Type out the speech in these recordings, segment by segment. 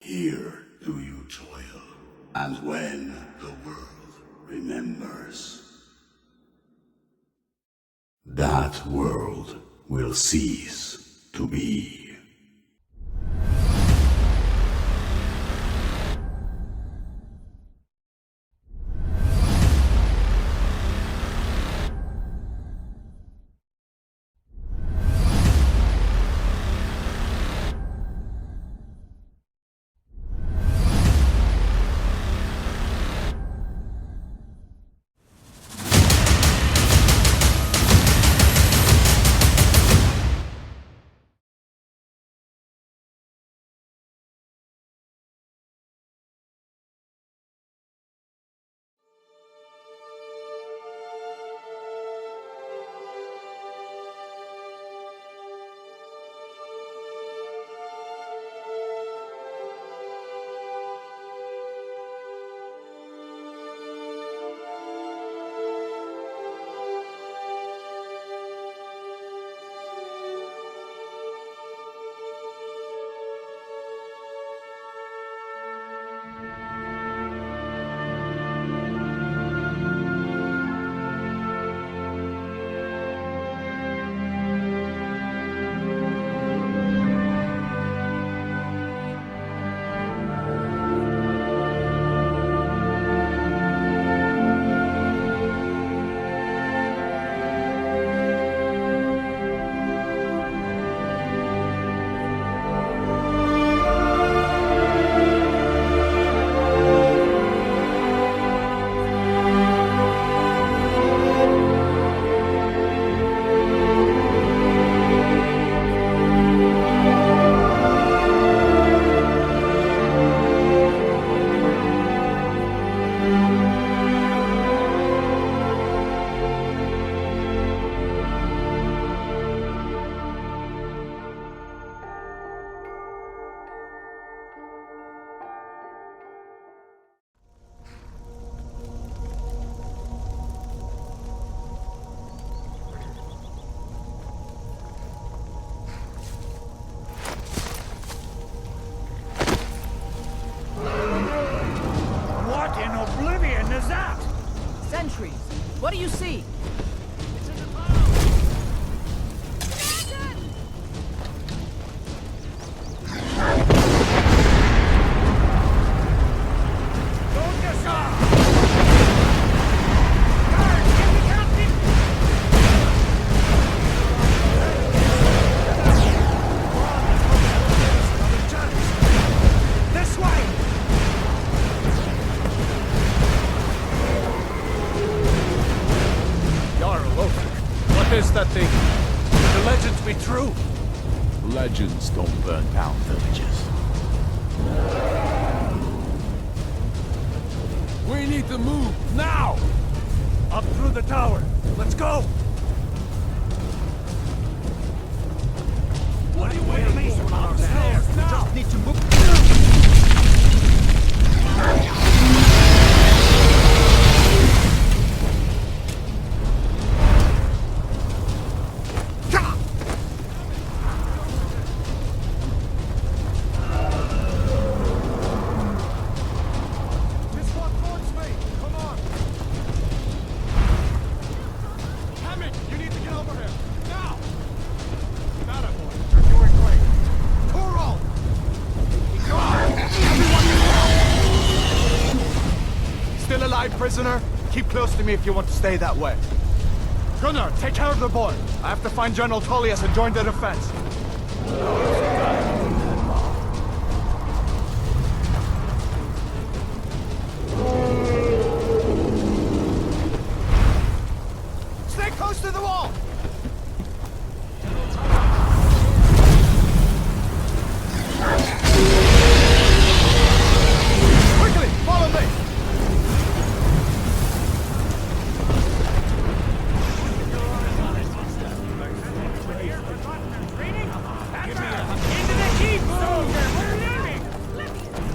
Here do you toil, and when the world remembers, that world will cease to be. Sentries! What do you see? What is that thing? Could the legends be true? Legends don't burn down villages. We need to move, now! Up through the tower. Let's go! What are you waiting for? Upstairs, now! Just need to move. Prisoner, keep close to me if you want to stay that way. Gunnar, take care of the boy. I have to find General Tullius and join the defense. Stay close to the wall! Quickly, follow me!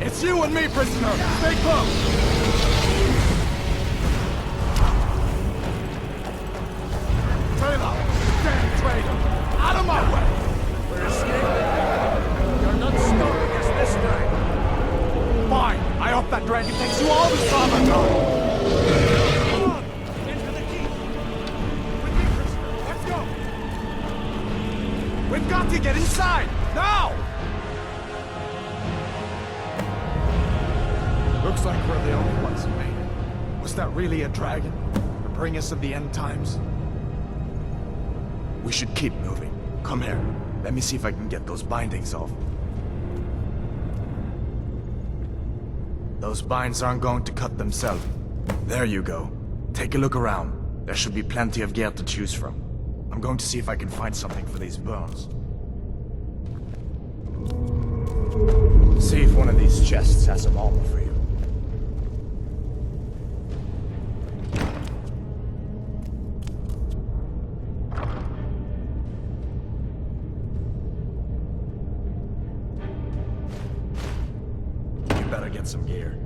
It's you and me, prisoner! Stay close! Traitor! Damn traitor! Out of my way! We're escaping! You're not stopping us this time! that dragon takes you all the summer time! Come on! Into the keep! With me, prisoner! Let's go! We've got to get inside! Now! Looks like we're the only ones who made it. Was that really a dragon? To bring us of the end times? We should keep moving. Come here. Let me see if I can get those bindings off. Those binds aren't going to cut themselves. There you go. Take a look around. There should be plenty of gear to choose from. I'm going to see if I can find something for these burns. See if one of these chests has some armor for you. You better get some gear.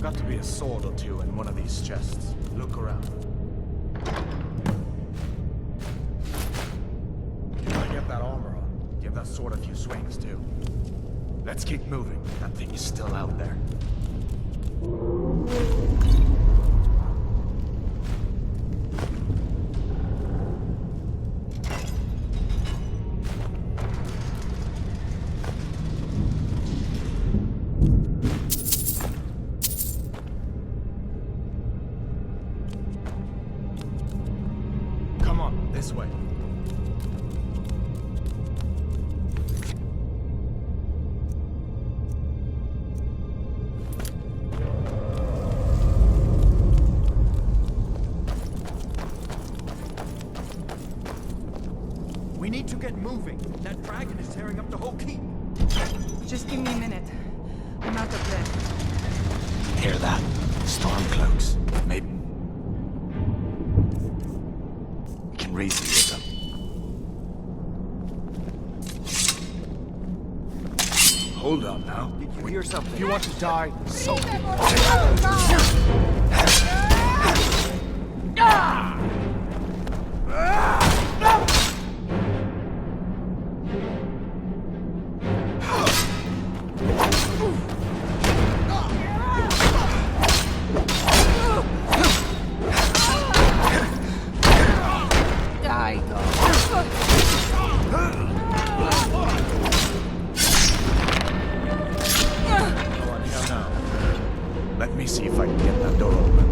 Got to be a sword or two in one of these chests. Look around. You gotta get that armor on. Give that sword a few swings, too. Let's keep moving. That thing is still out there. Come on, this way. We need to get moving. That dragon is tearing up the whole keep. Just give me a minute. I'm out of breath. Hear that? Storm cloaks. Maybe we can reason with them. Hold on now. Did you hear something? If you want to die, so be it. Die, dog. Go on here now. Let me see if I can get that door open.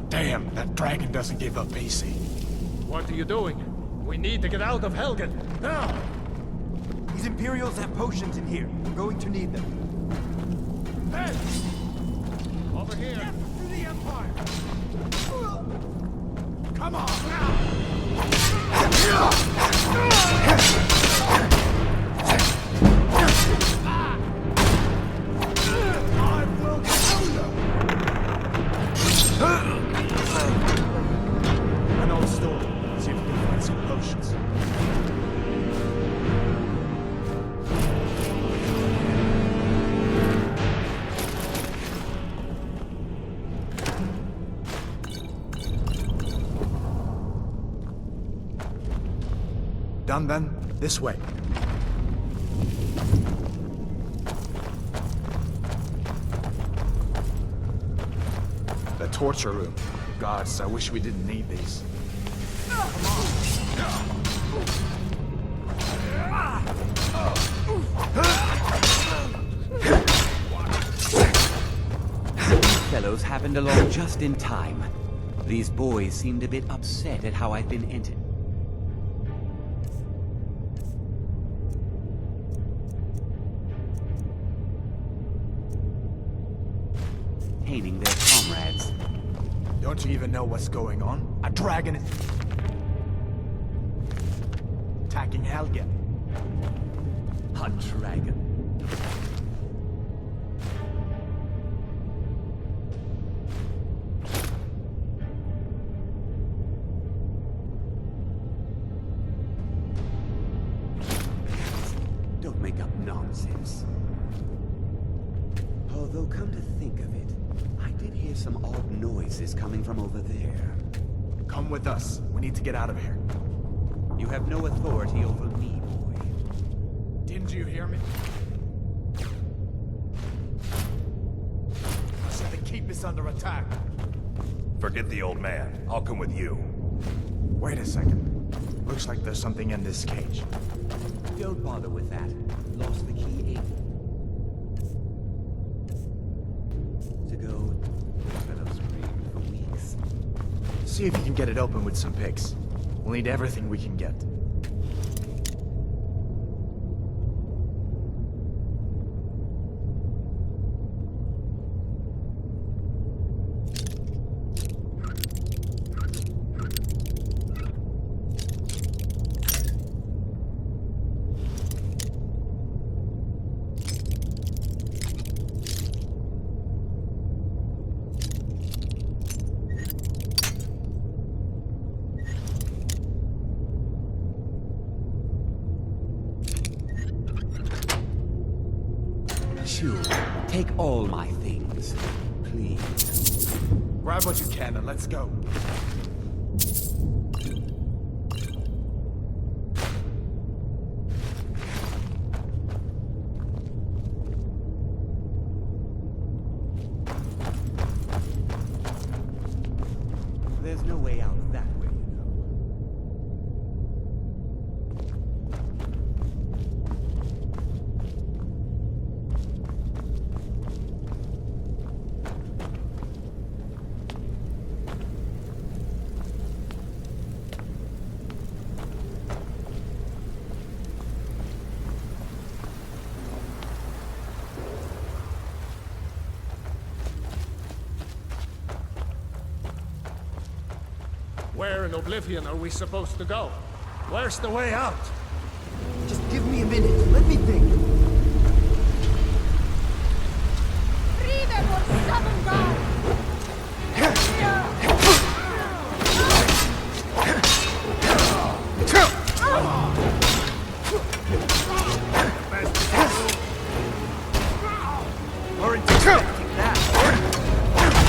Damn, that dragon doesn't give up easy. What are you doing? We need to get out of Helgen. Now! These Imperials have potions in here. We're going to need them. Hey! Over here! Get to the Empire! Come on, I will kill you! An old store. See if we can find some potions. Done then? This way. The torture room. Gods, I wish we didn't need these. Fellows happened along just in time. These boys seemed a bit upset at how I've been entered. Hating their comrades. Don't you even know what's going on? A dragon is attacking Helgen. A dragon. Don't make up nonsense. Although, come to think of it, I did hear some odd noises coming from over there. Come with us. We need to get out of here. You have no authority over me, boy. Didn't you hear me? I said the keep is under attack. Forget the old man. I'll come with you. Wait a second. Looks like there's something in this cage. Don't bother with that. Lost the key in. To go, this fellow's screamed for weeks. See if you can get it open with some picks. We'll need everything we can get. Sure. Take all my things, please. Grab what you can and let's go. There's no way out that way, you know. Where in Oblivion are we supposed to go? Where's the way out? Just give me a minute. Let me think. We're intercepting that.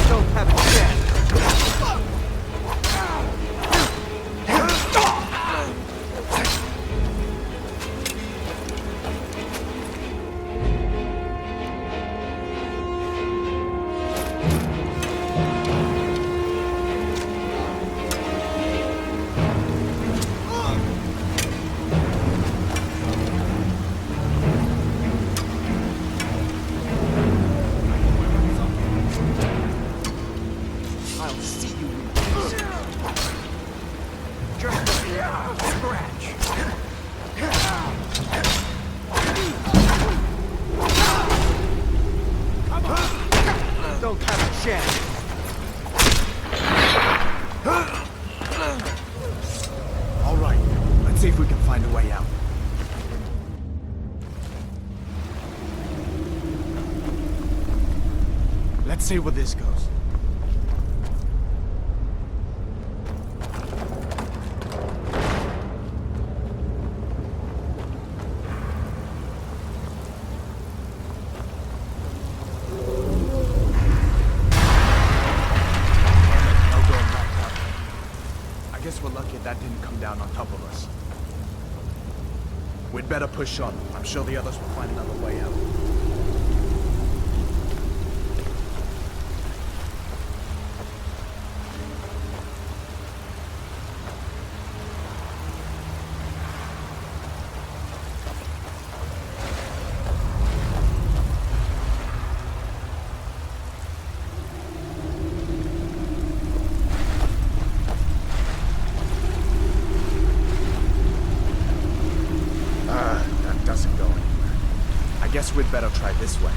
Don't have a chance. I'll see you in this. Just a scratch. Don't have a chance. All right. Let's see if we can find a way out. Let's see where this goes. No going back up. I guess we're lucky that didn't come down on top of us. We'd better push on. I'm sure the others will find another way out. That doesn't go anywhere. I guess we'd better try this way.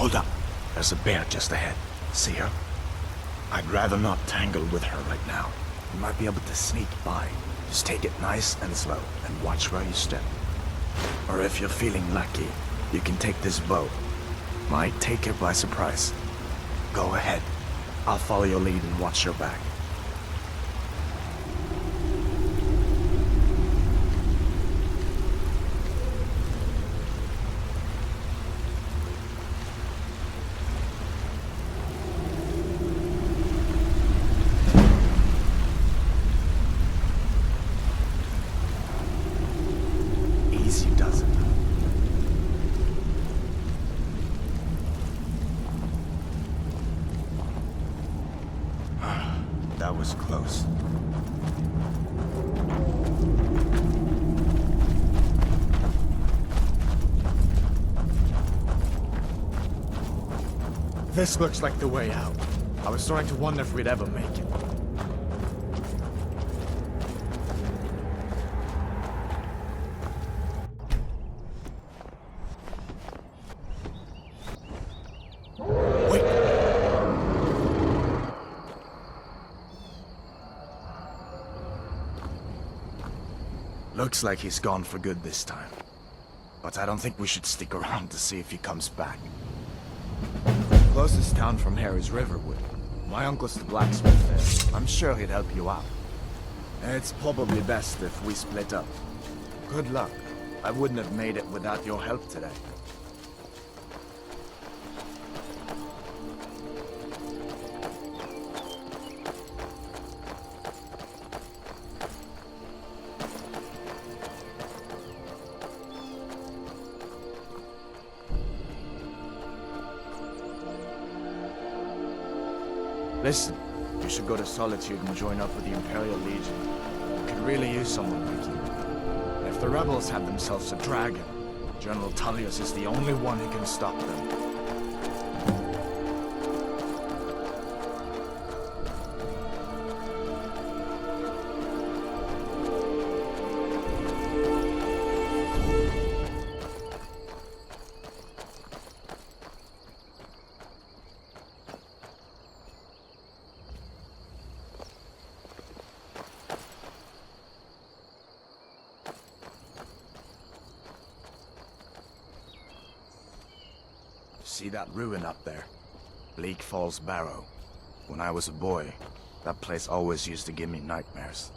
Hold up. There's a bear just ahead. See her? I'd rather not tangle with her right now. You might be able to sneak by. Just take it nice and slow, and watch where you step. Or if you're feeling lucky, you can take this bow. Might take her by surprise. Go ahead. I'll follow your lead and watch your back. Easy does it. That was close. This looks like the way out. I was starting to wonder if we'd ever make it. Wait! Looks like he's gone for good this time. But I don't think we should stick around to see if he comes back. Closest town from here is Riverwood. My uncle's the blacksmith there. I'm sure he'd help you out. It's probably best if we split up. Good luck. I wouldn't have made it without your help today. Listen, you should go to Solitude and join up with the Imperial Legion. We could really use someone like you. And if the rebels have themselves a dragon, General Tullius is the only one who can stop them. See that ruin up there? Bleak Falls Barrow. When I was a boy, that place always used to give me nightmares.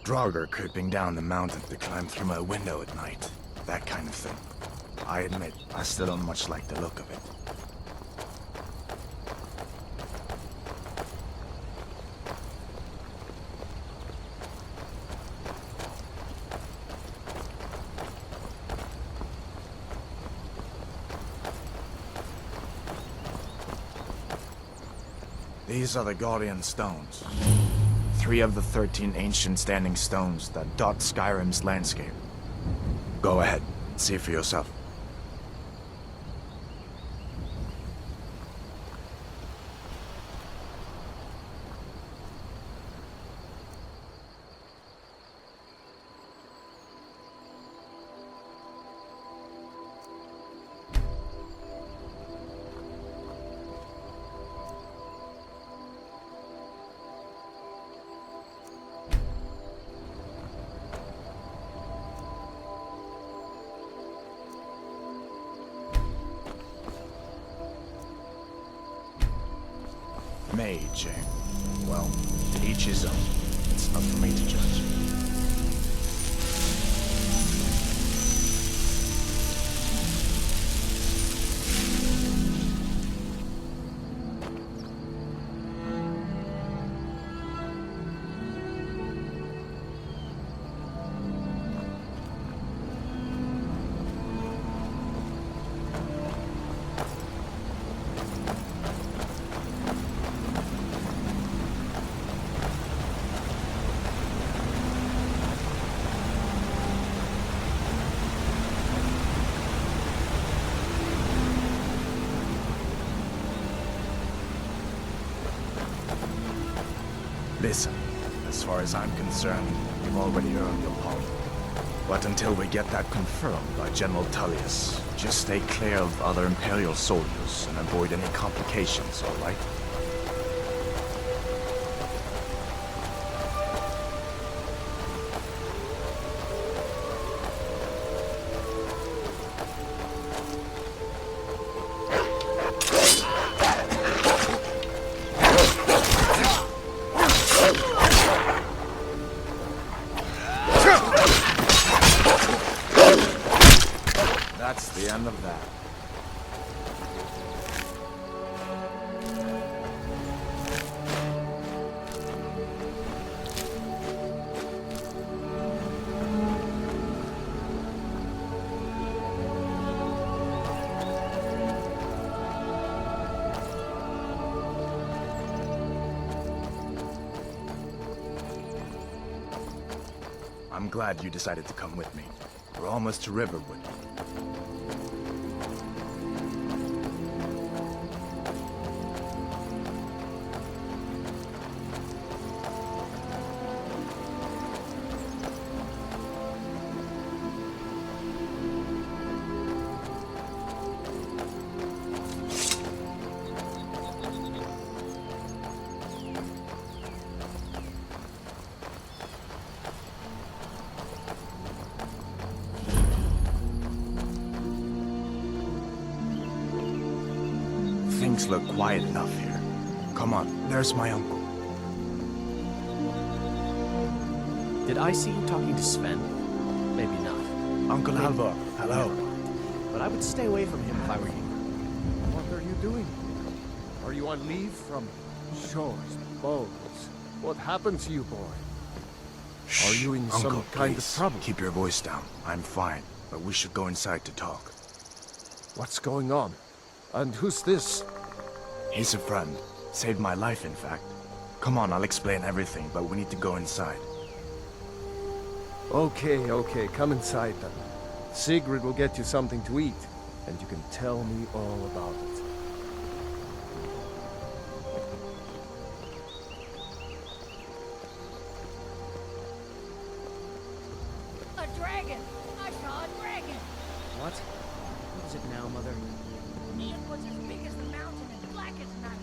Draugr creeping down the mountain to climb through my window at night. That kind of thing. I admit, I still don't much like the look of it. These are the Guardian Stones. 3 of the 13 ancient standing stones that dot Skyrim's landscape. Go ahead, see for yourself. Mage, eh? Well, each his own. It's not for me to judge. Listen, as far as I'm concerned, you've already earned your pardon. But until we get that confirmed by General Tullius, just stay clear of other Imperial soldiers and avoid any complications, all right? That's the end of that. I'm glad you decided to come with me. We're almost to Riverwood. Things look quiet enough here. Come on, there's my uncle. Did I see you talking to Sven? Maybe not. Uncle Halvor, hello. Never mind. But I would stay away from him if I were you. What are you doing? Are you on leave from shores, boats? What happened to you, boy? Are you in Uncle, some kind of please, trouble? keep your voice down. I'm fine, but we should go inside to talk. What's going on? And who's this? He's a friend. Saved my life, in fact. Come on, I'll explain everything, but we need to go inside. Okay, come inside then. Sigrid will get you something to eat, and you can tell me all about it. A dragon! I saw a dragon! What? What is it now, Mother? It was as big as the mountain and black as night.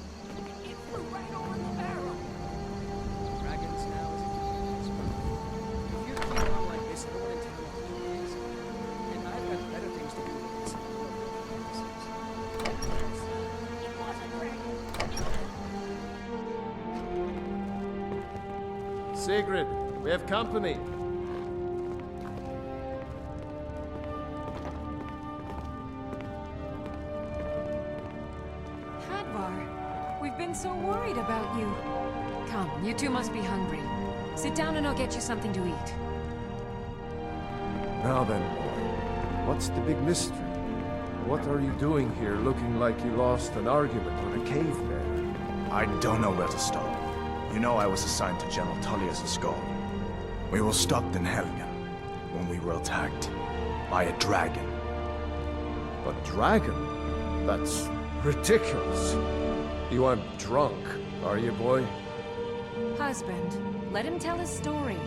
It flew right over the barrel. Dragons now is a If you keep on like this, no one in town will keep this. And I've got better things to do than this. It was a dragon. Sigrid, we have company. We've been so worried about you. Come, you two must be hungry. Sit down and I'll get you something to eat. Now then, boy, what's the big mystery? What are you doing here looking like you lost an argument with a caveman? I don't know where to start. You know I was assigned to General Tullius' guard. We were stopped in Helgen when we were attacked by a dragon. A dragon? That's ridiculous. You aren't drunk, are you, boy? Husband, let him tell his story.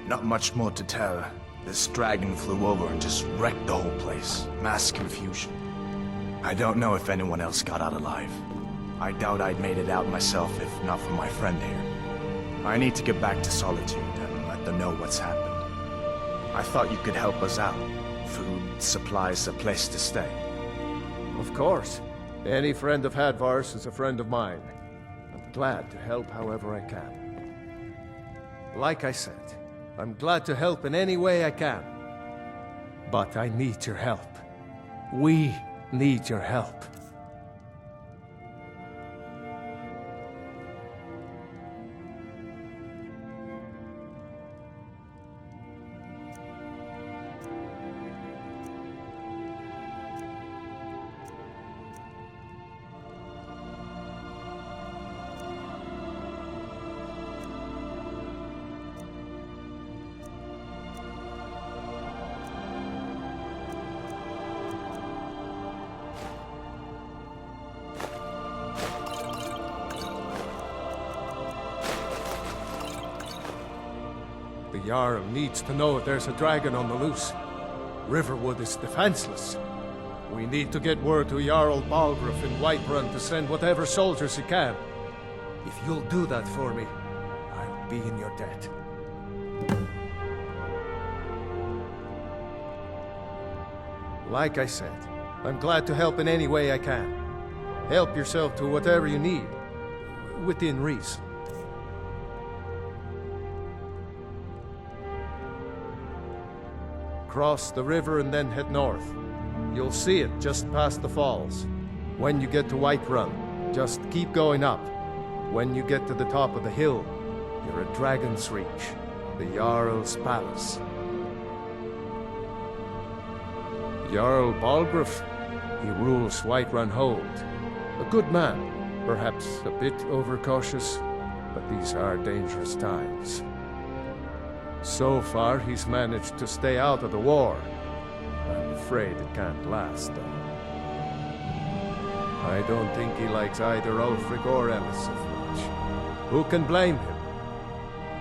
Not much more to tell. This dragon flew over and just wrecked the whole place. Mass confusion. I don't know if anyone else got out alive. I doubt I'd made it out myself if not for my friend here. I need to get back to Solitude and let them know what's happened. I thought you could help us out. Food, supplies, a place to stay. Of course. Any friend of Hadvar's is a friend of mine. I'm glad to help however I can. Like I said, I'm glad to help in any way I can. But I need your help. We need your help. Jarl needs to know there's a dragon on the loose. Riverwood is defenseless. We need to get word to Jarl Balgruuf in Whiterun to send whatever soldiers he can. If you'll do that for me, I'll be in your debt. Like I said, I'm glad to help in any way I can. Help yourself to whatever you need, within reason. Cross the river and then head north. You'll see it just past the falls. When you get to Whiterun, just keep going up. When you get to the top of the hill, you're at Dragon's Reach, the Jarl's palace. Jarl Balgruuf, he rules Whiterun Hold. A good man, perhaps a bit overcautious, but these are dangerous times. So far, he's managed to stay out of the war. I'm afraid it can't last, though. I don't think he likes either Ulfric or Elisif much. Who can blame him?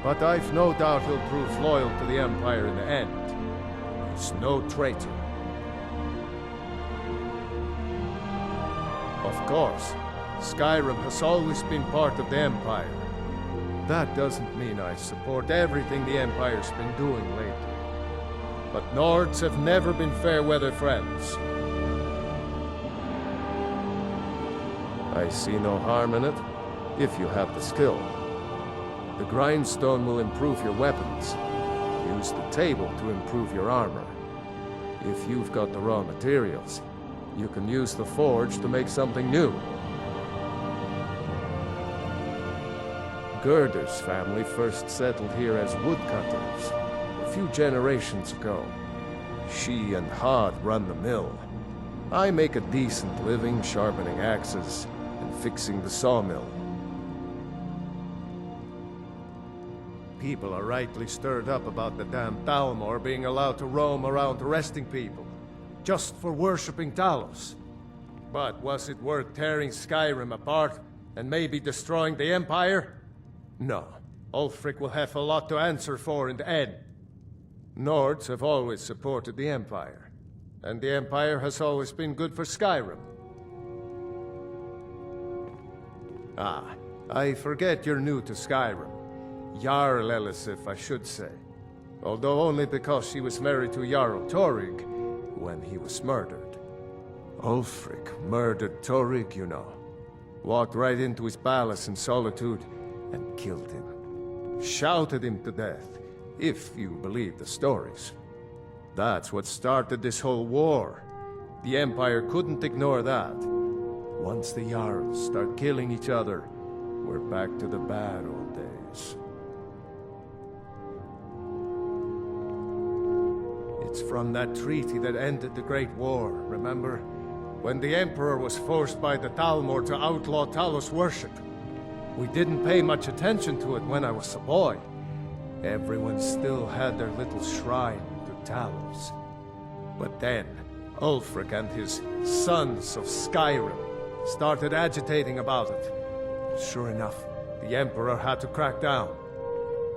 But I've no doubt he'll prove loyal to the Empire in the end. He's no traitor. Of course, SKYRIM has always been part of the Empire. That doesn't mean I support everything the Empire's been doing lately. But Nords have never been fair-weather friends. I see no harm in it, if you have the skill. The grindstone will improve your weapons. Use the table to improve your armor. If you've got the raw materials, you can use the forge to make something new. Gerder's family first settled here as woodcutters a few generations ago. She and Hod run the mill. I make a decent living sharpening axes and fixing the sawmill. People are rightly stirred up about the damn Thalmor being allowed to roam around arresting people, just for worshipping Talos. But was it worth tearing SKYRIM apart and maybe destroying the Empire? No. Ulfric will have a lot to answer for in the end. Nords have always supported the Empire, and the Empire has always been good for SKYRIM. Ah, I forget you're new to SKYRIM. Jarl Elisif, I should say. Although only because she was married to Jarl Torygg when he was murdered. Ulfric murdered Torygg, you know. Walked right into his palace in Solitude and killed him. Shouted him to death, if you believe the stories. That's what started this whole war. The Empire couldn't ignore that. Once the Jarls start killing each other, we're back to the bad old days. It's from that treaty that ended the Great War, remember? When the Emperor was forced by the Thalmor to outlaw Talos worship. We didn't pay much attention to it when I was a boy. Everyone still had their little shrine to Talos. But then, Ulfric and his sons of SKYRIM started agitating about it. Sure enough, the Emperor had to crack down.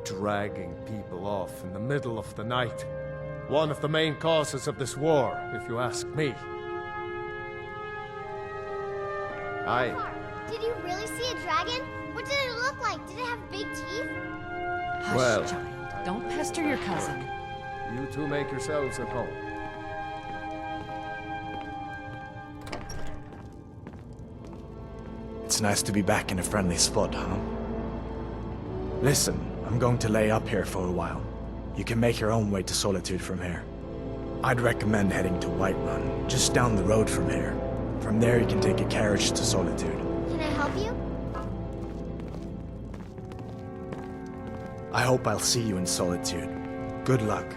Dragging people off in the middle of the night. One of the main causes of this war, if you ask me. Did you really see a dragon? What did it look like? Did it have big teeth? Hush, Well. child. Don't pester your cousin. You two make yourselves at home. It's nice to be back in a friendly spot, huh? Listen, I'm going to lay up here for a while. You can make your own way to Solitude from here. I'd recommend heading to Whiterun, just down the road from here. From there you can take a carriage to Solitude. Can I help you? I hope I'll see you in Solitude. Good luck.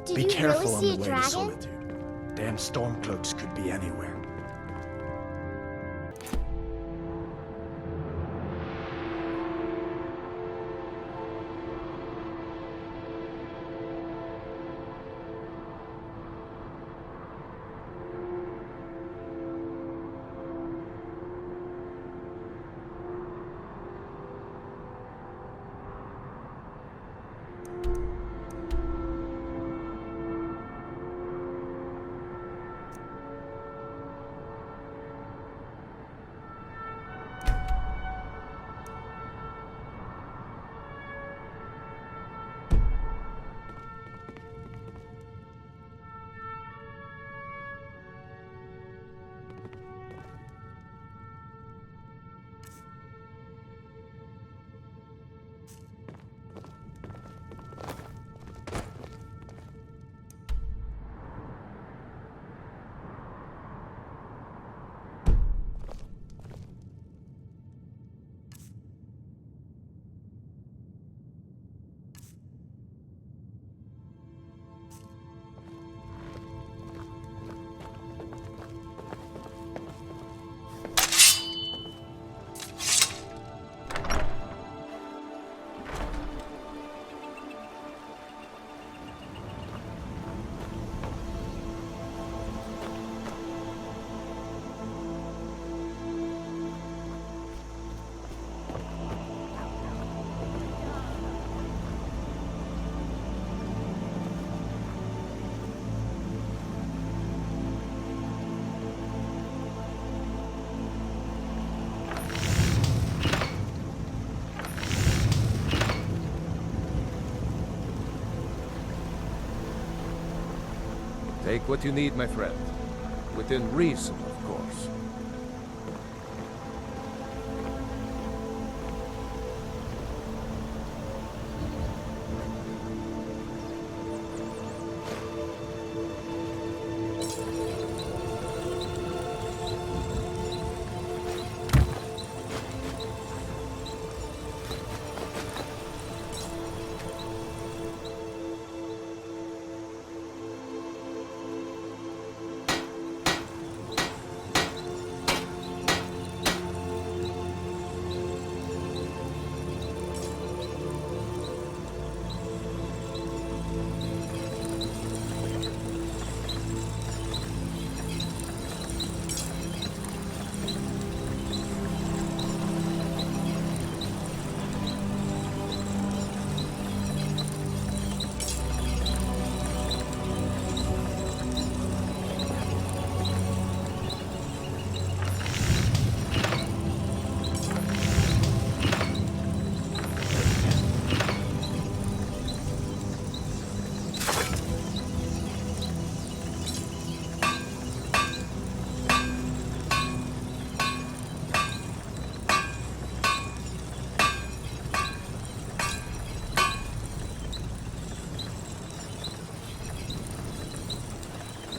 Did Be you careful really on see the a way to dragon? Solitude. Damn stormcloaks could be anywhere. Take what you need, my friend. Within reason, of course.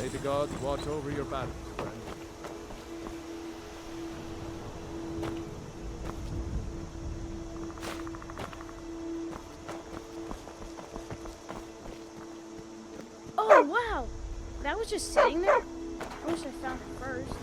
May the gods watch over your battles, friend. Oh, wow! That was just sitting there? I wish I found it first.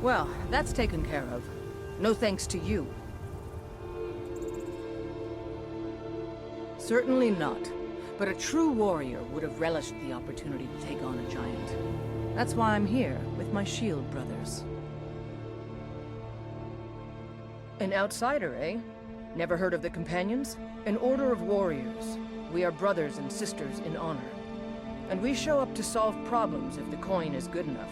Well, that's taken care of. No thanks to you. Certainly not. But a true warrior would have relished the opportunity to take on a giant. That's why I'm here, with my shield brothers. An outsider, eh? Never heard of the Companions? An order of warriors. We are brothers and sisters in honor. And we show up to solve problems if the coin is good enough.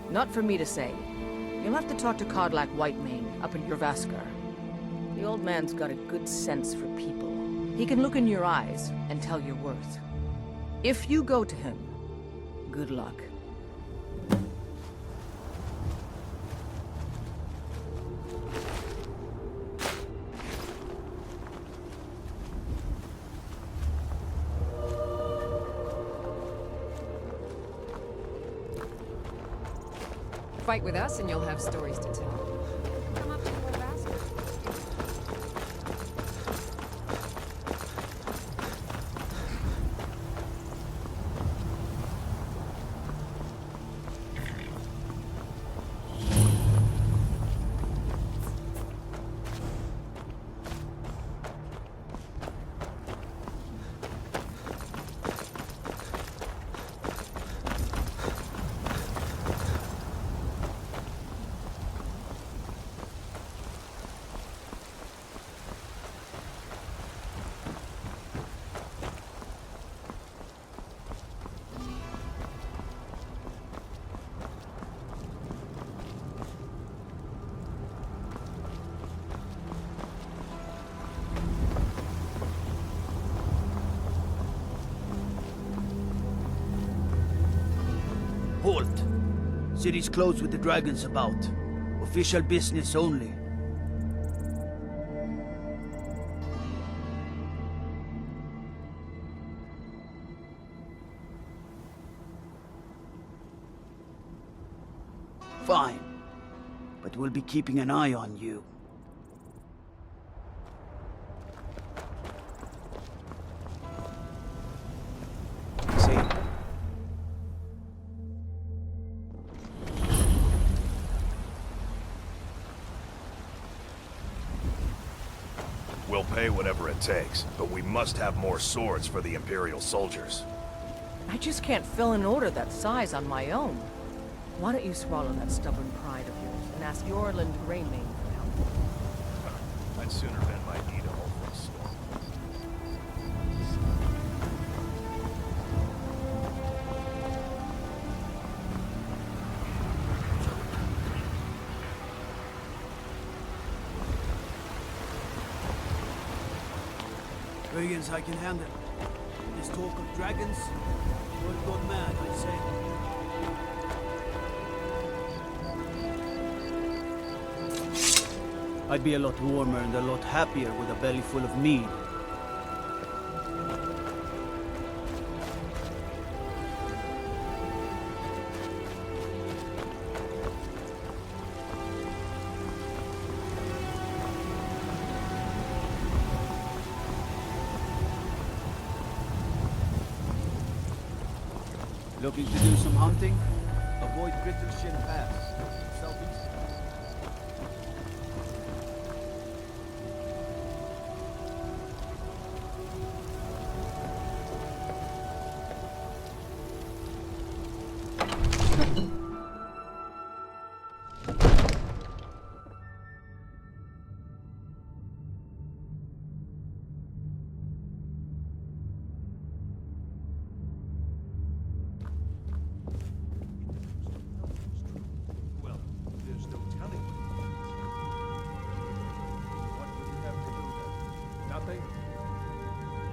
Not for me to say. You'll have to talk to Kodlak Whitemane up in Yurvaskar. The old man's got a good sense for people. He can look in your eyes and tell your worth. If you go to him, good luck. Fight with us and you'll have stories to tell. Come up to your basket. Halt! City's closed with the dragons about. Official business only. Fine. But we'll be keeping an eye on you. We'll pay whatever it takes, but we must have more swords for the Imperial soldiers. I just can't fill an order that size on my own. Why don't you swallow that stubborn pride of yours and ask Yorland Greymane for help? I'd sooner bend my knee to Ulfric's storm. Dragons I can handle. This talk of dragons, would have gone mad, I'd say. I'd be a lot warmer and a lot happier with a belly full of mead. Looking to do some hunting? Avoid Brittleshin Pass. Southeast.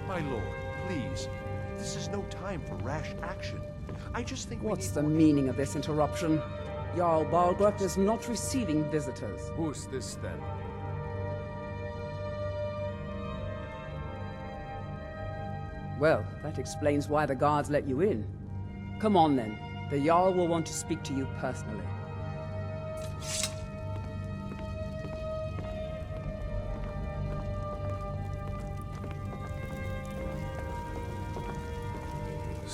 My lord, please. This is no time for rash action. I just think What's the meaning of this interruption? Jarl Balgruuf is not receiving visitors. Who's this then? Well, that explains why the guards let you in. Come on then. The Jarl will want to speak to you personally.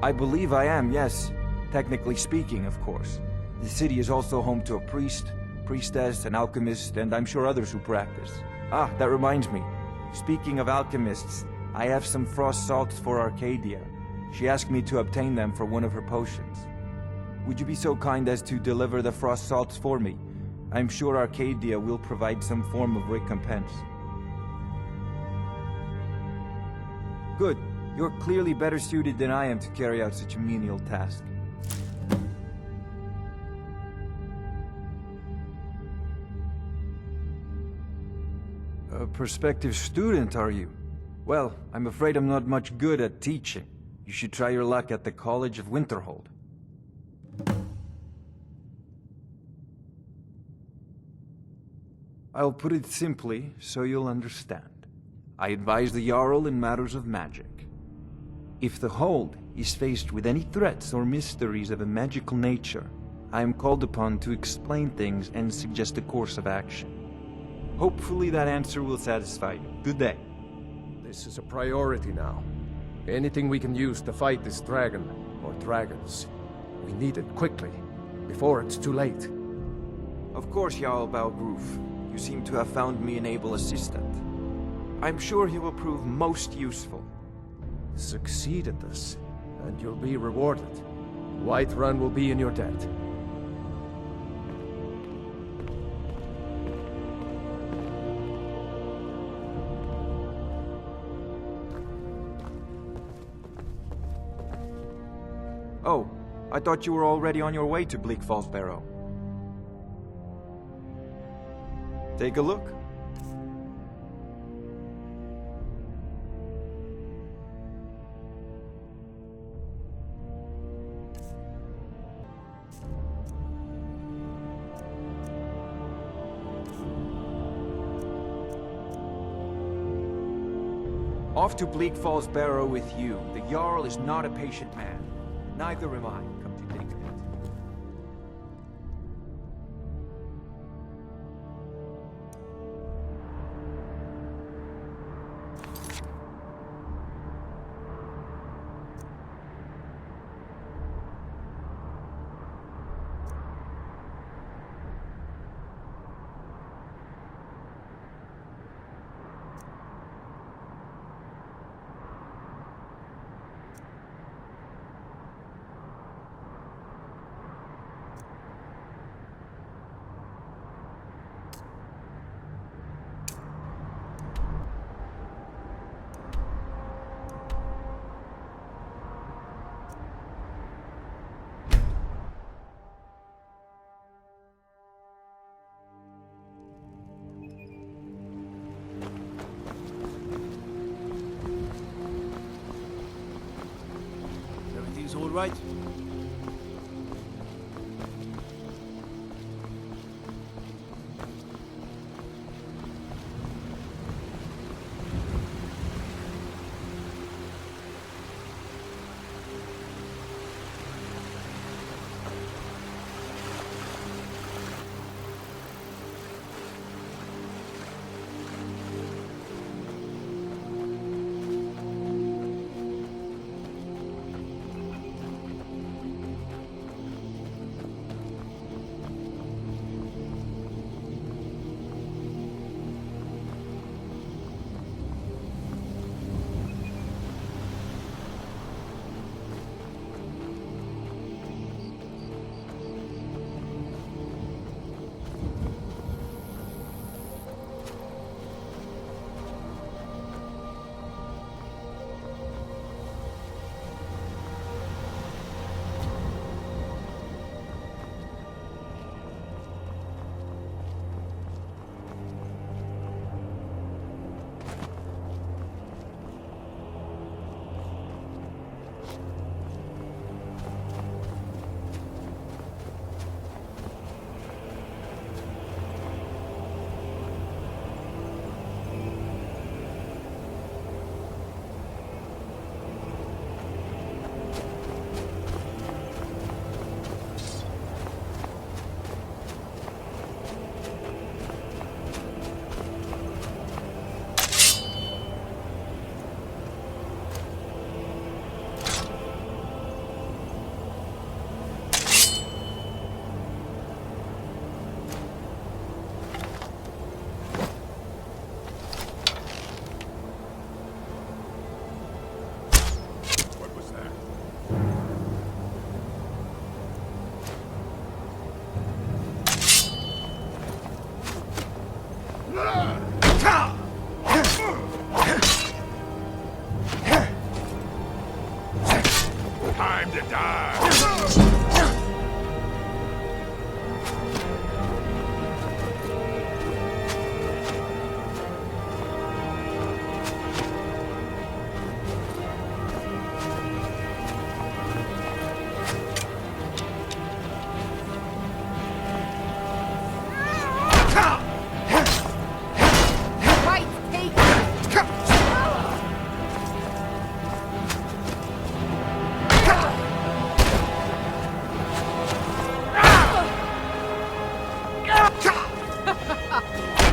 I believe I am, yes. Technically speaking, of course. The city is also home to a priest, priestess, an alchemist, and I'm sure others who practice. Ah, that reminds me. Speaking of alchemists, I have some frost salts for Arcadia. She asked me to obtain them for one of her potions. Would you be so kind as to deliver the frost salts for me? I'm sure Arcadia will provide some form of recompense. Good. You're clearly better suited than I am to carry out such a menial task. A prospective student, are you? Well, I'm afraid I'm not much good at teaching. You should try your luck at the College of Winterhold. I'll put it simply, so you'll understand. I advise the Jarl in matters of magic. If the Hold is faced with any threats or mysteries of a magical nature, I am called upon to explain things and suggest a course of action. Hopefully that answer will satisfy you. Good day. This is a priority now. Anything we can use to fight this dragon, or dragons, we need it quickly, before it's too late. Of course, Jarl Balgroof. You seem to have found me an able assistant. I'm sure he will prove most useful. Succeed at this, and you'll be rewarded. Whiterun will be in your debt. Oh, I thought you were already on your way to Bleak Falls Barrow. Take a look. Off to Bleak Falls Barrow with you. The Jarl is not a patient man. Neither am I, come to think of it. Everything's all right?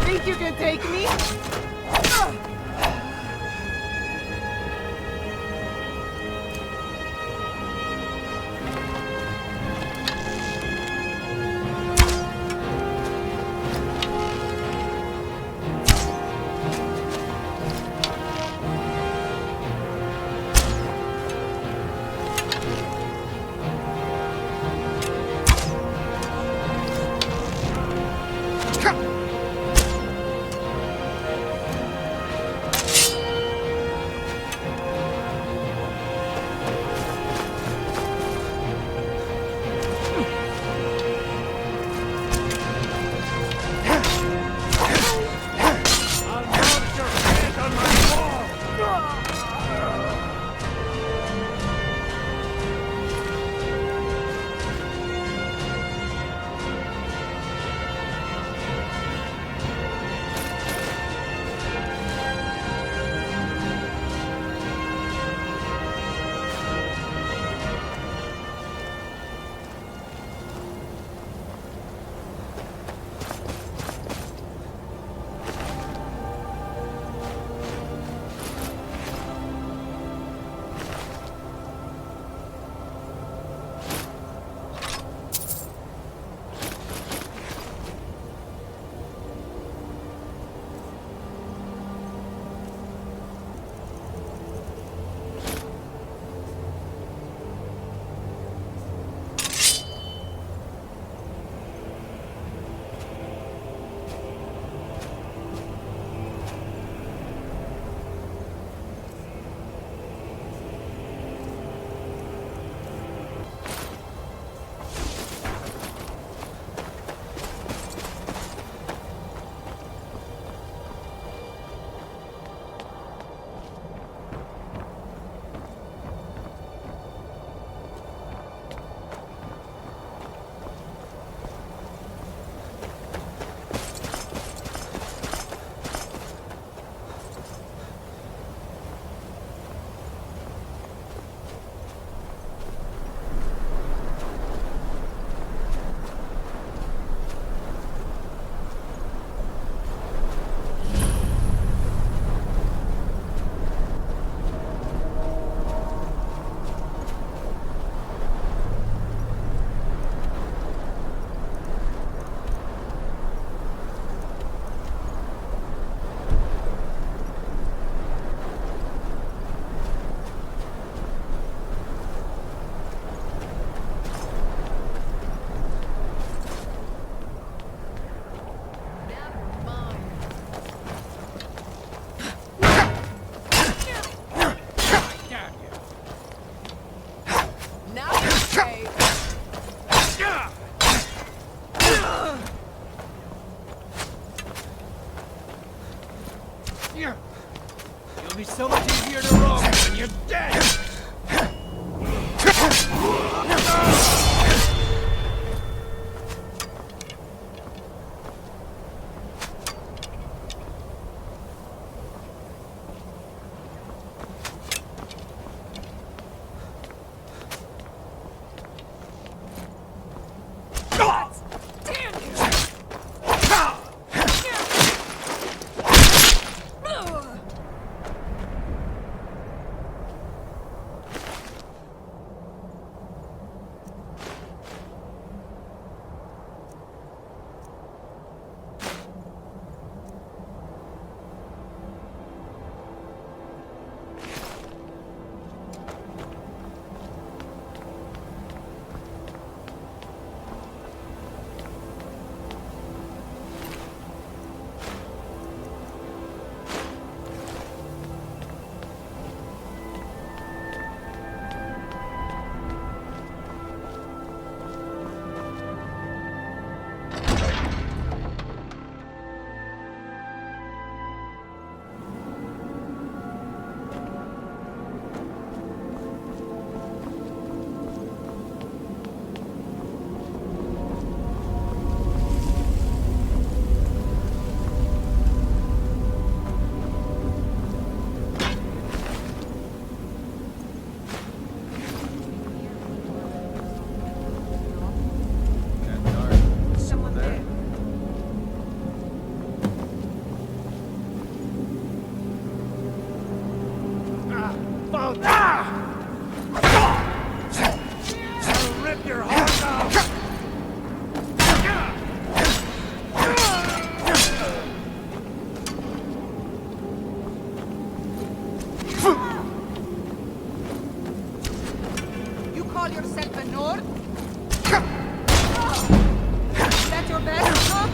Think you can take me? It'll be so much easier to roll when you're dead! I'll rip your heart out! You call yourself a Nord? Is that your best, huh?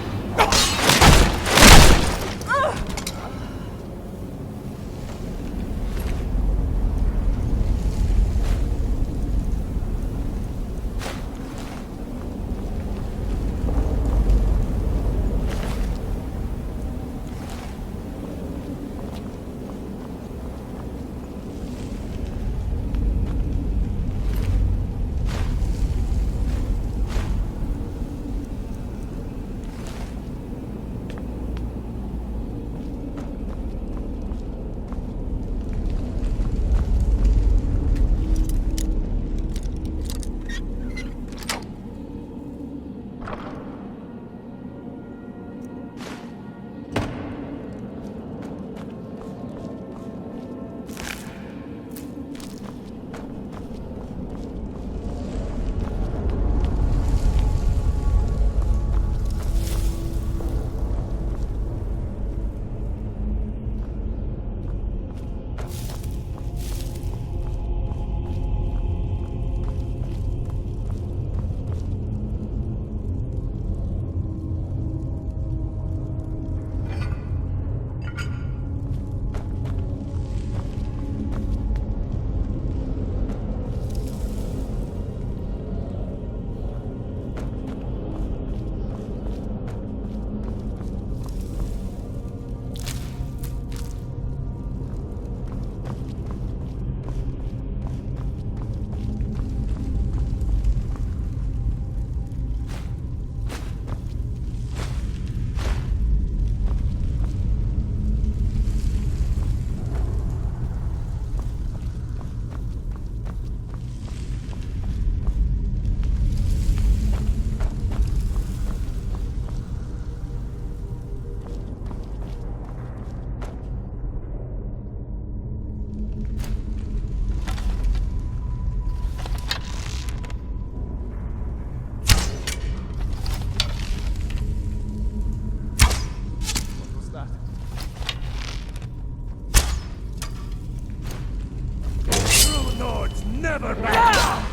Never back down!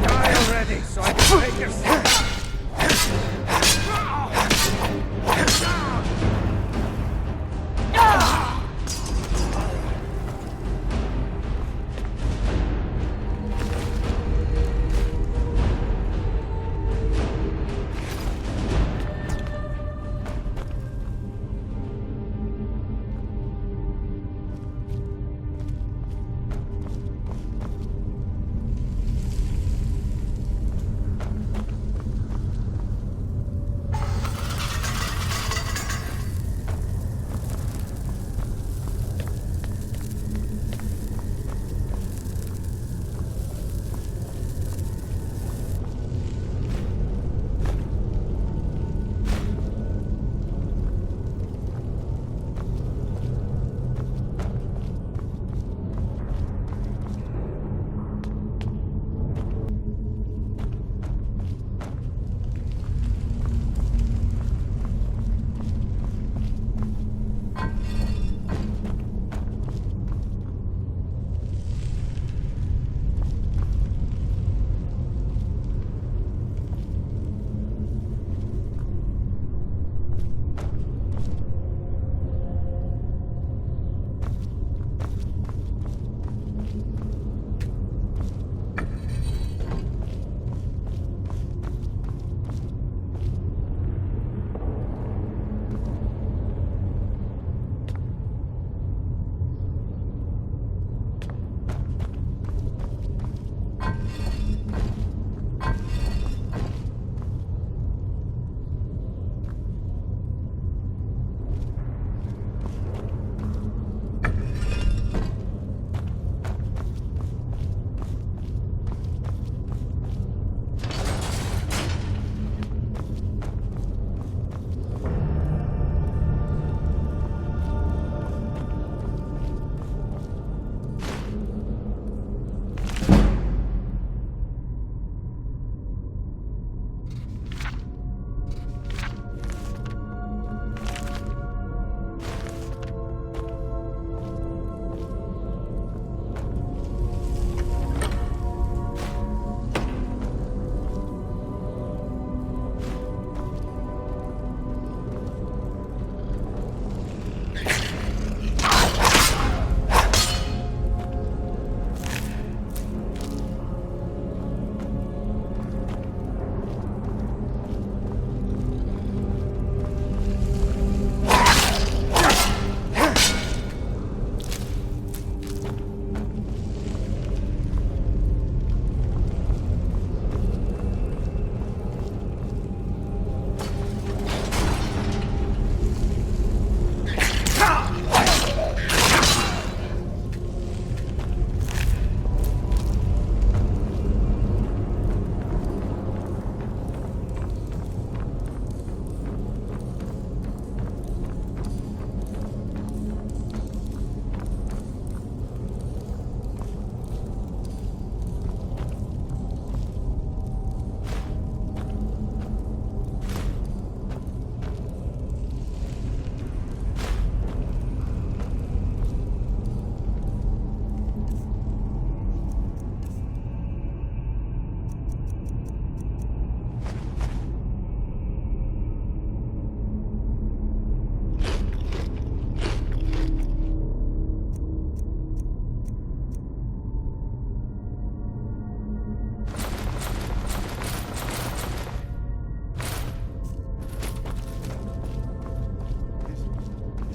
Die already, so I can take your seat!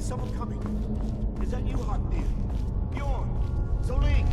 someone coming. Is that you, Hartnell? Bjorn? Zoling?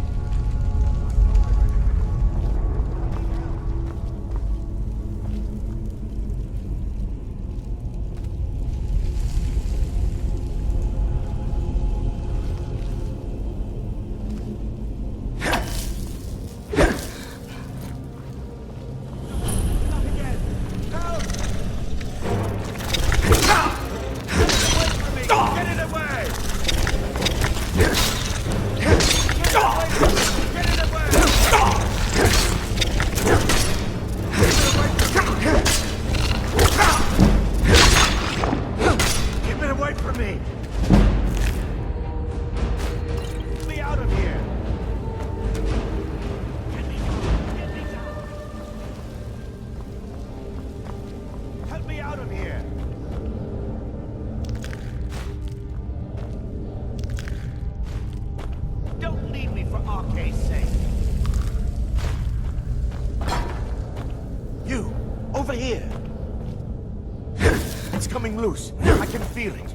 Loose. I can feel it.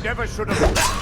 Never should have.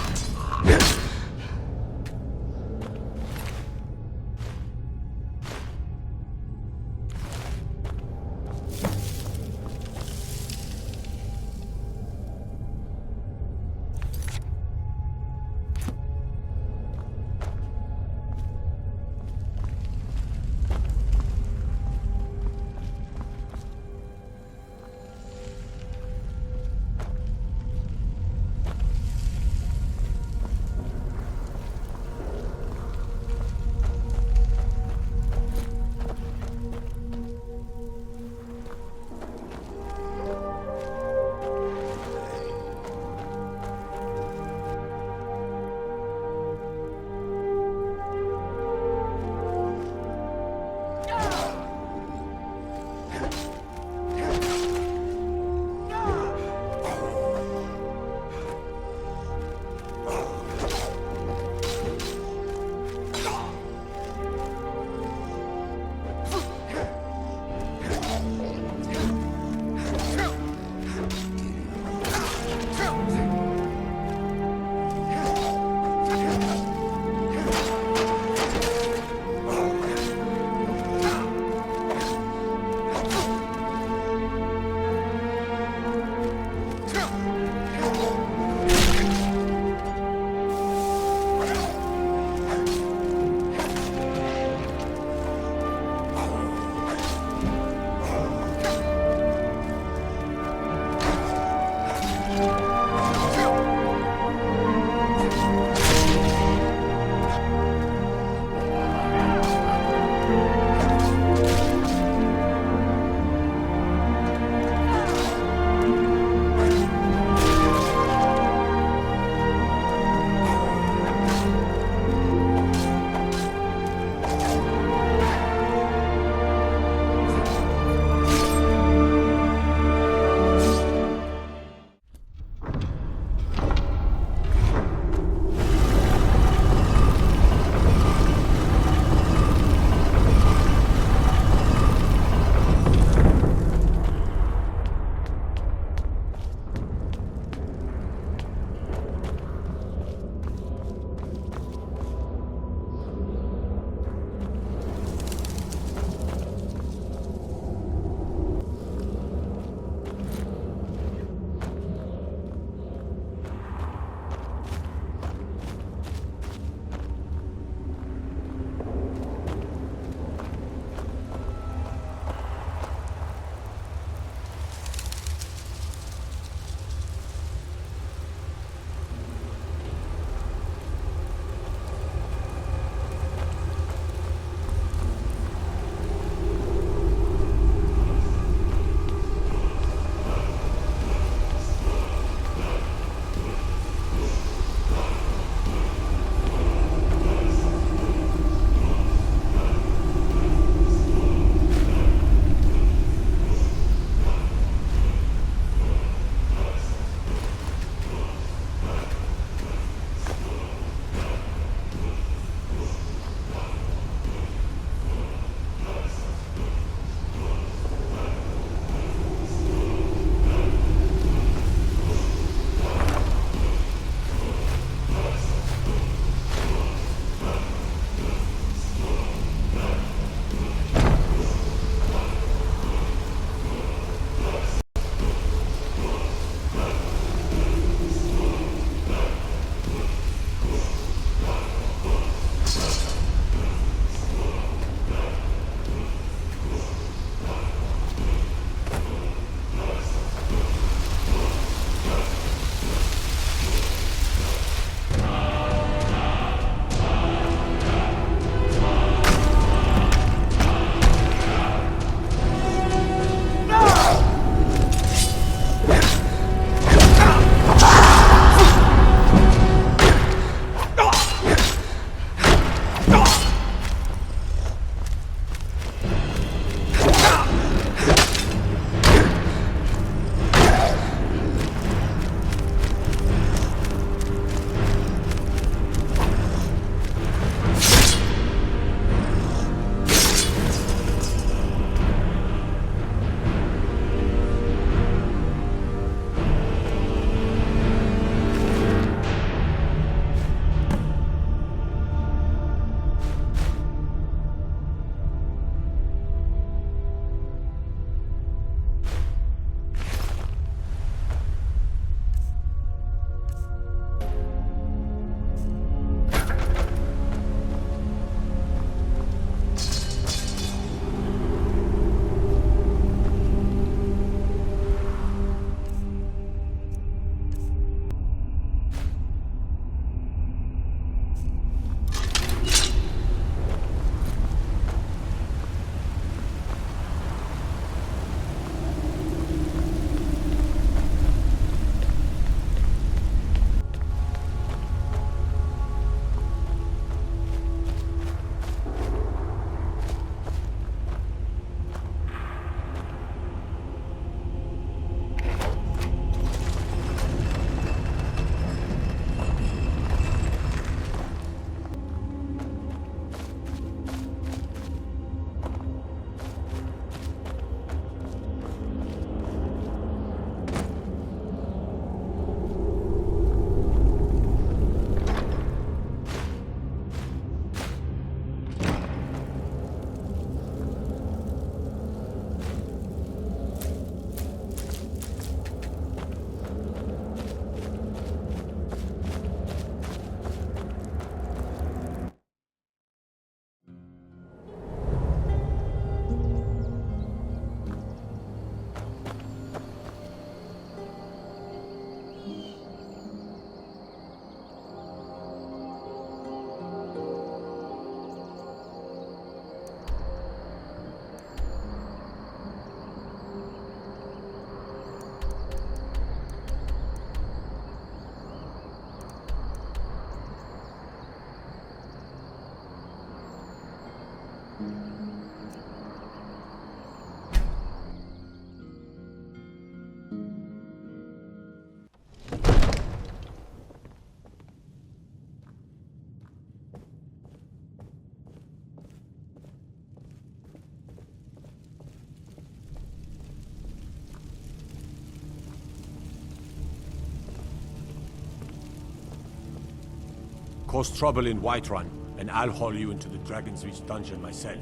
cause trouble in Whiterun, and I'll haul you into the Dragon's Reach dungeon myself.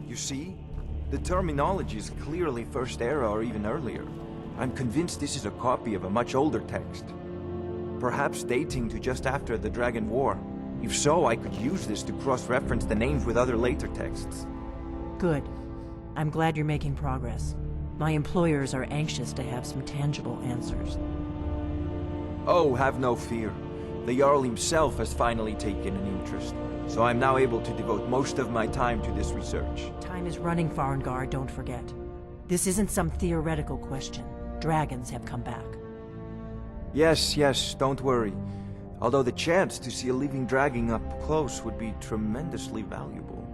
You see? The terminology is clearly First Era or even earlier. I'm convinced this is a copy of a much older text. Perhaps dating to just after the Dragon War. If so, I could use this to cross-reference the names with other later texts. Good. I'm glad you're making progress. My employers are anxious to have some tangible answers. Oh, have no fear. The Jarl himself has finally taken an interest, so I'm now able to devote most of my time to this research. Time is running, Farengar, don't forget. This isn't some theoretical question. Dragons have come back. Yes, don't worry. Although the chance to see a living dragon up close would be tremendously valuable.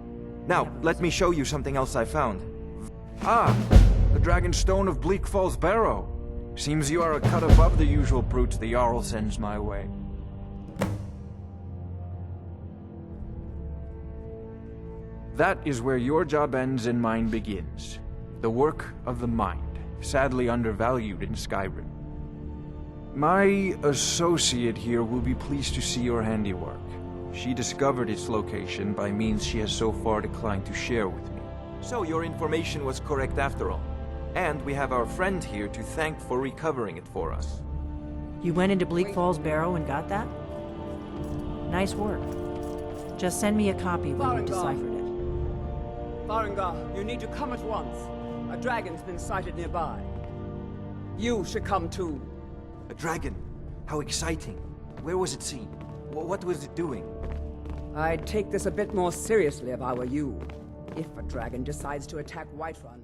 Now, let me show you something else I found. Ah! The Dragon Stone of Bleak Falls Barrow. Seems you are a cut above the usual brutes the Jarl sends my way. That is where your job ends and mine begins. The work of the mind, sadly undervalued in Skyrim. My associate here will be pleased to see your handiwork. She discovered its location by means she has so far declined to share with me. So your information was correct after all. And we have our friend here to thank for recovering it for us. You went into Bleak Falls Barrow and got that? Nice work. Just send me a copy when you deciphered it. Farengar, you need to come at once. A dragon's been sighted nearby. You should come too. A dragon? How exciting. Where was it seen? What was it doing? I'd take this a bit more seriously if I were you. If a dragon decides to attack Whiterun,